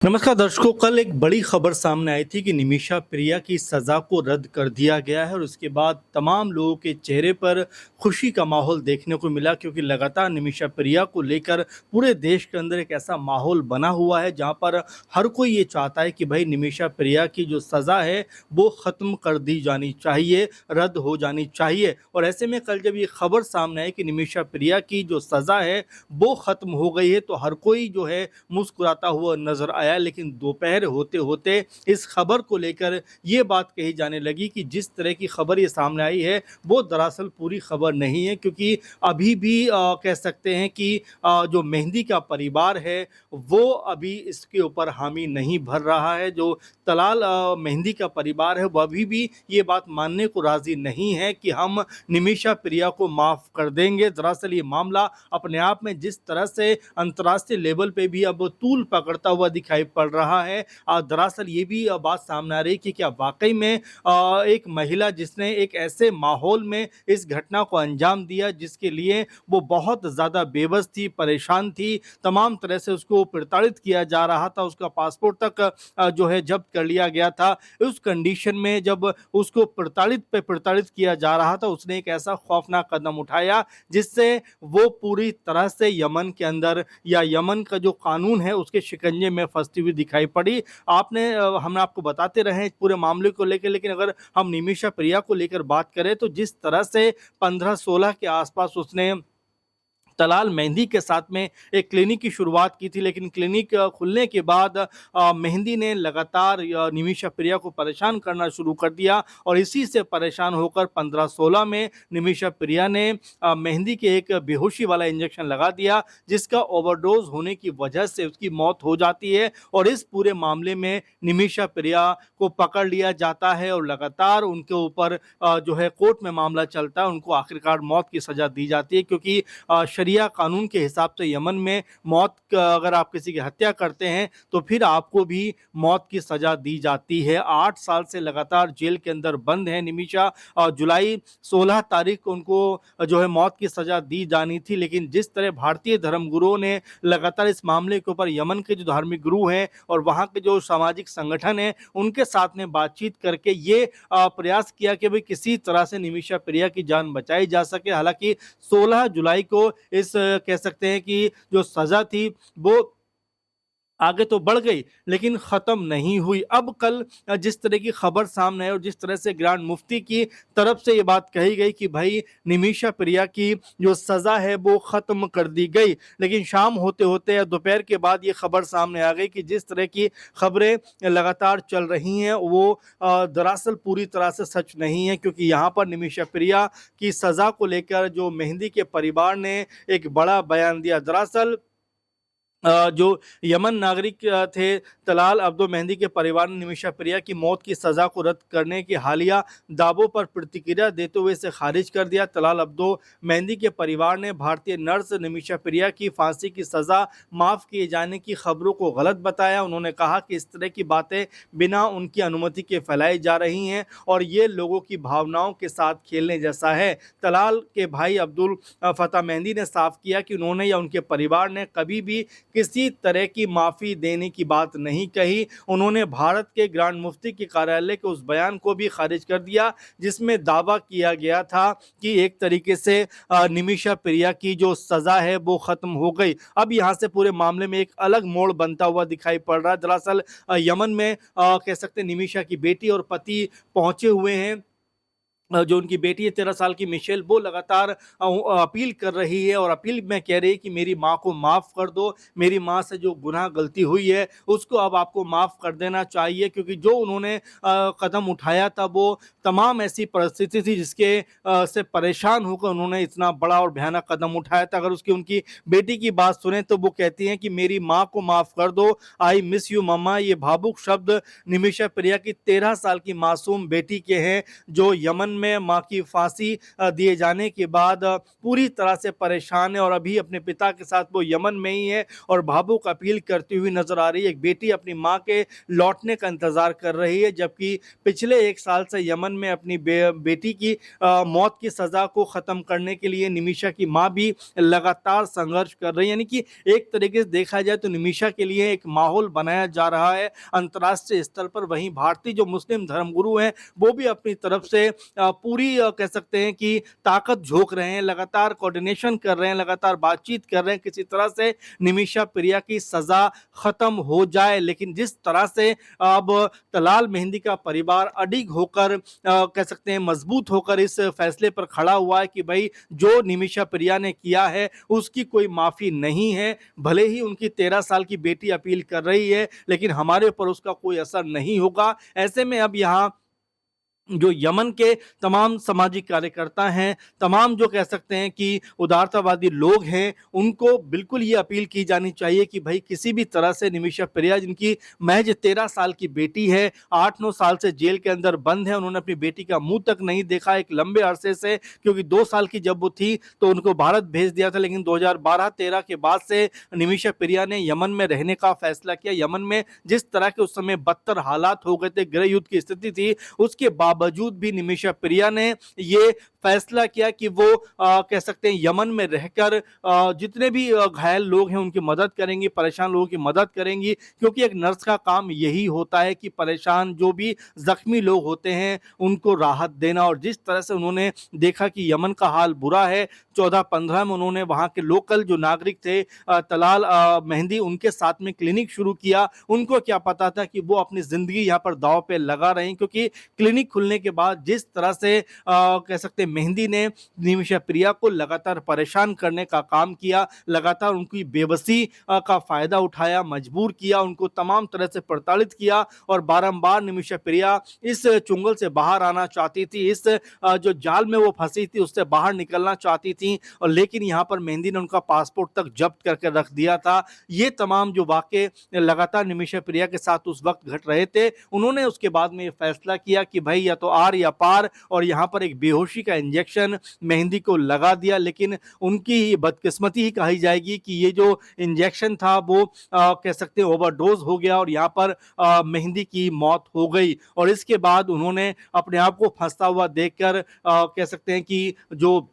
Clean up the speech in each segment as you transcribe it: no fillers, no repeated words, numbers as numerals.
नमस्कार दर्शकों, कल एक बड़ी खबर सामने आई थी कि निमिषा प्रिया की सज़ा को रद्द कर दिया गया है और उसके बाद तमाम लोगों के चेहरे पर खुशी का माहौल देखने को मिला, क्योंकि लगातार निमिषा प्रिया को लेकर पूरे देश के अंदर एक ऐसा माहौल बना हुआ है जहां पर हर कोई ये चाहता है कि भाई निमिषा प्रिया की जो सज़ा है वो ख़त्म कर दी जानी चाहिए, रद्द हो जानी चाहिए। और ऐसे में कल जब ये खबर सामने आई कि निमिषा प्रिया की जो सज़ा है वो ख़त्म हो गई है, तो हर कोई जो है मुस्कुराता हुआ नज़र आया। लेकिन दोपहर होते होते इस खबर को लेकर ये बात कही जाने लगी कि जिस तरह की खबर ये सामने आई है वो दरअसल पूरी खबर नहीं है, क्योंकि अभी भी कह सकते हैं कि जो मेहंदी का परिवार है वो अभी इसके ऊपर हामी नहीं भर रहा है। जो तलाल मेहंदी का परिवार है वो अभी भी ये बात मानने को राज़ी नहीं है कि हम निमिषा प्रिया को माफ़ कर देंगे। दरअसल ये मामला अपने आप में जिस तरह से अंतर्राष्ट्रीय लेवल पे भी अब तूल पकड़ता हुआ दिखाई पड़ रहा है, दरअसल ये भी बात सामने आ रही है कि क्या वाकई में एक महिला जिसने एक ऐसे माहौल में इस घटना को अंजाम दिया जिसके लिए वो बहुत ज़्यादा बेबस थी, परेशान थी, तमाम तरह से उसको प्रताड़ित किया जा रहा था, उसका पासपोर्ट तक जो है जब्त कर लिया गया था। उस कंडीशन में जब उसको प्रताड़ित पे प्रताड़ित किया जा रहा था, उसने एक ऐसा खौफनाक कदम उठाया जिससे वो पूरी तरह से यमन के अंदर या यमन का जो कानून है उसके शिकंजे में फंसती हुई दिखाई पड़ी। हम आपको बताते रहे इस पूरे मामले को लेकर, लेकिन अगर हम निमिषा प्रिया को लेकर बात करें तो जिस तरह से 15-16 के आसपास उसने तलाल मेहंदी के साथ में एक क्लिनिक की शुरुआत की थी, लेकिन क्लिनिक खुलने के बाद मेहंदी ने लगातार निमिषा प्रिया को परेशान करना शुरू कर दिया और इसी से परेशान होकर 15-16 में निमिषा प्रिया ने मेहंदी के एक बेहोशी वाला इंजेक्शन लगा दिया, जिसका ओवरडोज होने की वजह से उसकी मौत हो जाती है। और इस पूरे मामले में निमिषा प्रिया को पकड़ लिया जाता है और लगातार उनके ऊपर जो है कोर्ट में मामला चलता है, उनको आखिरकार मौत की सज़ा दी जाती है, क्योंकि शरिया कानून के हिसाब से यमन में मौत का अगर आप किसी की हत्या करते हैं तो फिर आपको भी मौत की सज़ा दी जाती है। 8 साल से लगातार जेल के अंदर बंद है निमिषा और जुलाई 16 तारीख को उनको जो है मौत की सज़ा दी जानी थी, लेकिन जिस तरह भारतीय धर्मगुरुओं ने लगातार इस मामले के ऊपर यमन के जो धार्मिक गुरु हैं और वहाँ के जो सामाजिक संगठन हैं उनके साथ में बातचीत करके ये प्रयास किया कि भाई किसी तरह से निमिषा प्रिया की जान बचाई जा सके। हालाँकि 16 जुलाई को इस कह सकते हैं कि जो सज़ा थी वो आगे तो बढ़ गई, लेकिन ख़त्म नहीं हुई। अब कल जिस तरह की खबर सामने आई और जिस तरह से ग्रांड मुफ्ती की तरफ से ये बात कही गई कि भाई निमिषा प्रिया की जो सज़ा है वो ख़त्म कर दी गई, लेकिन शाम होते-होते या दोपहर के बाद ये खबर सामने आ गई कि जिस तरह की खबरें लगातार चल रही हैं वो दरअसल पूरी तरह से सच नहीं है, क्योंकि यहाँ पर निमिषा प्रिया की सज़ा को लेकर जो मेहंदी के परिवार ने एक बड़ा बयान दिया। दरअसल जो यमन नागरिक थे तलाल अब्दो मेहंदी के परिवार ने निमिषा प्रिया की मौत की सज़ा को रद्द करने के हालिया दावों पर प्रतिक्रिया देते हुए इसे खारिज कर दिया। तलाल अब्दो मेहंदी के परिवार ने भारतीय नर्स निमिषा प्रिया की फांसी की सज़ा माफ़ किए जाने की खबरों को गलत बताया। उन्होंने कहा कि इस तरह की बातें बिना उनकी अनुमति के फैलाई जा रही हैं और ये लोगों की भावनाओं के साथ खेलने जैसा है। तलाल के भाई अब्दुल फ़ता मेहंदी ने साफ किया कि उन्होंने या उनके परिवार ने कभी भी किसी तरह की माफ़ी देने की बात नहीं कही। उन्होंने भारत के ग्रांड मुफ्ती के कार्यालय के उस बयान को भी खारिज कर दिया जिसमें दावा किया गया था कि एक तरीके से निमिषा प्रिया की जो सज़ा है वो ख़त्म हो गई। अब यहाँ से पूरे मामले में एक अलग मोड़ बनता हुआ दिखाई पड़ रहा है। दरअसल यमन में कह सकते हैं निमिषा की बेटी और पति पहुँचे हुए हैं। जो उनकी बेटी है 13 साल की मिशेल, वो लगातार अपील कर रही है और अपील में कह रही है कि मेरी माँ को माफ़ कर दो, मेरी माँ से जो गुनाह गलती हुई है उसको अब आपको माफ़ कर देना चाहिए, क्योंकि जो उन्होंने कदम उठाया था वो तमाम ऐसी परिस्थिति थी जिसके से परेशान होकर उन्होंने इतना बड़ा और भयानक कदम उठाया था। अगर उसकी उनकी बेटी की बात सुने तो वो कहती हैं कि मेरी माँ को माफ़ कर दो, आई मिस यू मम्मा। ये भावुक शब्द निमिषा प्रिया की 13 साल की मासूम बेटी के हैं जो यमन में मां की फांसी दिए जाने के बाद पूरी तरह से परेशान है और अभी अपने पिता के साथ वो यमन में ही है और भावुक अपील करती हुई नजर आ रही है। एक बेटी अपनी मां के लौटने का इंतजार कर रही है, जबकि पिछले 1 साल से यमन में अपनी बेटी की मौत की सजा को खत्म करने के लिए निमिषा की मां भी लगातार संघर्ष कर रही है। यानी कि एक तरीके से देखा जाए तो निमिषा के लिए एक माहौल बनाया जा रहा है अंतर्राष्ट्रीय स्तर पर। वहीं भारतीय जो मुस्लिम धर्मगुरु हैं वो भी अपनी तरफ से पूरी कह सकते हैं कि ताकत झोंक रहे हैं, लगातार कोऑर्डिनेशन कर रहे हैं, लगातार बातचीत कर रहे हैं किसी तरह से निमिषा प्रिया की सजा खत्म हो जाए। लेकिन जिस तरह से अब तलाल मेहंदी का परिवार अडिग होकर कह सकते हैं मजबूत होकर इस फैसले पर खड़ा हुआ है कि भाई जो निमिषा प्रिया ने किया है उसकी कोई माफी नहीं है। भले ही उनकी 13 साल की बेटी अपील कर रही है लेकिन हमारे ऊपर उसका कोई असर नहीं होगा। ऐसे में अब यहाँ जो यमन के तमाम सामाजिक कार्यकर्ता हैं, तमाम जो कह सकते हैं कि उदारतावादी लोग हैं, उनको बिल्कुल ये अपील की जानी चाहिए कि भाई किसी भी तरह से निमिषा प्रिया जिनकी महज 13 साल की बेटी है, 8-9 साल से जेल के अंदर बंद है, उन्होंने अपनी बेटी का मुंह तक नहीं देखा एक लंबे अरसे से, क्योंकि 2 साल की जब वो थी तो उनको भारत भेज दिया था। लेकिन 2012-13 के बाद से निमिषा प्रिया ने यमन में रहने का फैसला किया। यमन में जिस तरह के उस समय बदतर हालात हो गए थे, गृह युद्ध की स्थिति थी, उसके बावजूद भी निमिषा प्रिया ने ये फैसला किया कि वो कह सकते हैं यमन में रहकर जितने भी घायल लोग हैं उनकी मदद करेंगी, परेशान लोगों की मदद करेंगी, क्योंकि एक नर्स का काम यही होता है कि परेशान जो भी जख्मी लोग होते हैं उनको राहत देना। और जिस तरह से उन्होंने देखा कि यमन का हाल बुरा है, 14-15 में उन्होंने वहां के लोकल जो नागरिक थे तलाल मेहंदी, उनके साथ में क्लिनिक शुरू किया। उनको क्या पता था कि वो अपनी जिंदगी यहाँ पर दांव पे लगा रहे हैं, क्योंकि क्लिनिक खुलने के बाद जिस तरह से कह सकते हैं मेहंदी ने निमिषा प्रिया को लगातार परेशान करने का काम किया, लगातार उनकी बेबसी का फायदा उठाया, मजबूर किया, उनको तमाम तरह से प्रताड़ित किया और बारंबार निमिषा प्रिया इस चुंगल से बाहर आना चाहती थी, इस जो जाल में वो फंसी थी उससे बाहर निकलना चाहती थी। और लेकिन यहाँ पर मेहंदी ने उनका पासपोर्ट तक जब्त करके रख दिया था। ये तमाम जो वाकये लगातार निमिषा प्रिया के साथ उस वक्त घट रहे थे, उन्होंने उसके बाद में ये फैसला किया कि भाई या तो आर या पार, और यहाँ पर एक बेहोशी का इंजेक्शन मेहंदी को लगा दिया। लेकिन उनकी बदकिस्मती ही कही जाएगी कि ये जो इंजेक्शन था वो कह सकते हैं ओवरडोज हो गया और यहाँ पर मेहंदी की मौत हो गई। और इसके बाद उन्होंने अपने आप को फंसता हुआ देखकर कह सकते हैं कि जो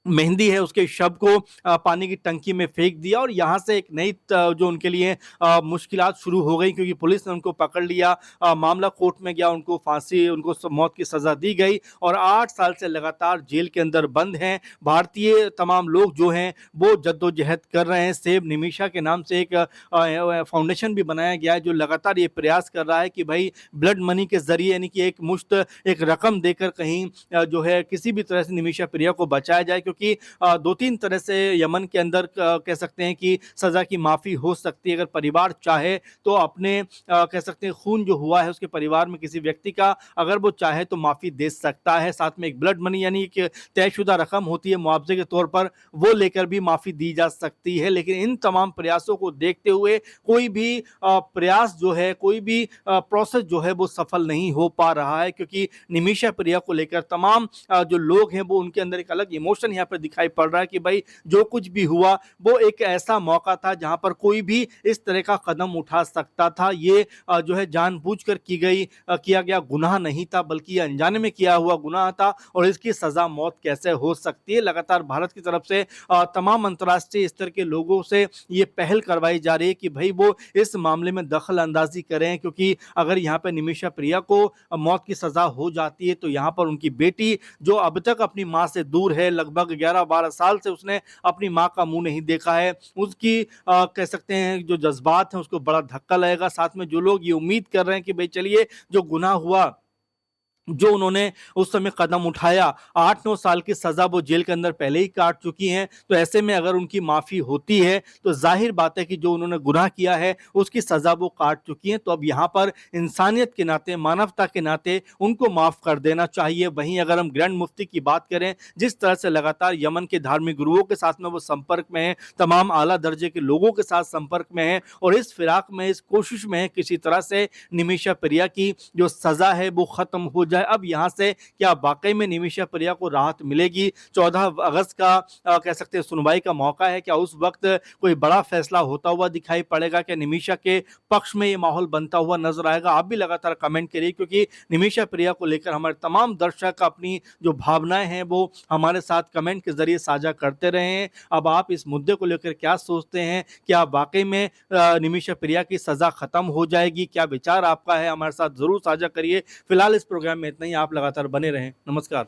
मेहंदी है उसके शव को पानी की टंकी में फेंक दिया। और यहाँ से एक नई जो उनके लिए मुश्किलात शुरू हो गई, क्योंकि पुलिस ने उनको पकड़ लिया, मामला कोर्ट में गया, उनको फांसी, उनको मौत की सज़ा दी गई और 8 साल से लगातार जेल के अंदर बंद हैं। भारतीय तमाम लोग जो हैं वो जद्दोजहद कर रहे हैं। सेव निमिषा के नाम से एक फाउंडेशन भी बनाया गया है जो लगातार ये प्रयास कर रहा है कि भाई ब्लड मनी के जरिए, यानी कि एक मुश्त एक रकम देकर कहीं जो है किसी भी तरह से निमिषा प्रिया को बचाया जाए, क्योंकि 2-3 तरह से यमन के अंदर कह सकते हैं कि सजा की माफी हो सकती है। अगर परिवार चाहे तो अपने कह सकते हैं खून जो हुआ है उसके परिवार में किसी व्यक्ति का, अगर वो चाहे तो माफी दे सकता है। साथ में एक ब्लड मनी यानी एक तयशुदा रकम होती है मुआवजे के तौर पर, वो लेकर भी माफी दी जा सकती है। लेकिन इन तमाम प्रयासों को देखते हुए कोई भी प्रयास जो है, कोई भी प्रोसेस जो है वो सफल नहीं हो पा रहा है, क्योंकि निमिषा प्रिया को लेकर तमाम जो लोग हैं वो उनके अंदर एक अलग इमोशन यहाँ पर दिखाई पड़ रहा है कि भाई जो कुछ भी हुआ वो एक ऐसा मौका था जहां पर कोई भी इस तरह का कदम उठा सकता था। ये जो है जानबूझकर किया गया गुनाह नहीं था, बल्कि अनजाने में किया हुआ गुनाह था और इसकी सजा मौत कैसे हो सकती है। लगातार भारत की तरफ से तमाम अंतर्राष्ट्रीय स्तर के लोगों से ये पहल करवाई जा रही है कि भाई वो इस मामले में दखल अंदाजी करें, क्योंकि अगर यहाँ पर निमिषा प्रिया को मौत की सजा हो जाती है तो यहाँ पर उनकी बेटी जो अब तक अपनी मां से दूर है, लगभग 11-12 साल से उसने अपनी मां का मुंह नहीं देखा है, उसकी कह सकते हैं जो जज्बात हैं उसको बड़ा धक्का लगेगा। साथ में जो लोग ये उम्मीद कर रहे हैं कि भाई चलिए जो गुनाह हुआ, जो उन्होंने उस समय कदम उठाया, 8-9 साल की सजा वो जेल के अंदर पहले ही काट चुकी हैं, तो ऐसे में अगर उनकी माफी होती है तो जाहिर बात है कि जो उन्होंने गुनाह किया है उसकी सजा वो काट चुकी हैं। तो अब यहाँ पर इंसानियत के नाते, मानवता के नाते उनको माफ कर देना चाहिए। वहीं अगर हम ग्रैंड मुफ्ती की बात करें, जिस तरह से लगातार यमन के धार्मिक गुरुओं के साथ में वो संपर्क में है, तमाम आला दर्जे के लोगों के साथ संपर्क में है और इस फिराक में, इस कोशिश में है किसी तरह से निमिषा प्रिया की जो सजा है वो खत्म हो जाए। अब यहाँ से क्या वाकई में निमिषा प्रिया को राहत मिलेगी? 14 अगस्त का कह सकते हैं सुनवाई का मौका है, क्या उस वक्त कोई बड़ा फैसला होता हुआ दिखाई पड़ेगा? क्या निमिषा के पक्ष में ये माहौल बनता हुआ नजर आएगा? आप भी लगातार कमेंट करिए, क्योंकि निमिषा प्रिया को लेकर हमारे तमाम दर्शक अपनी जो भावनाएं हैं वो हमारे साथ कमेंट के जरिए साझा करते रहे हैं। अब आप इस मुद्दे को लेकर क्या सोचते हैं? क्या वाकई में निमिषा प्रिया की सजा खत्म हो जाएगी? क्या विचार आपका है? हमारे साथ जरूर साझा करिए। फिलहाल इस प्रोग्राम में इतना ही। आप लगातार बने रहें। नमस्कार।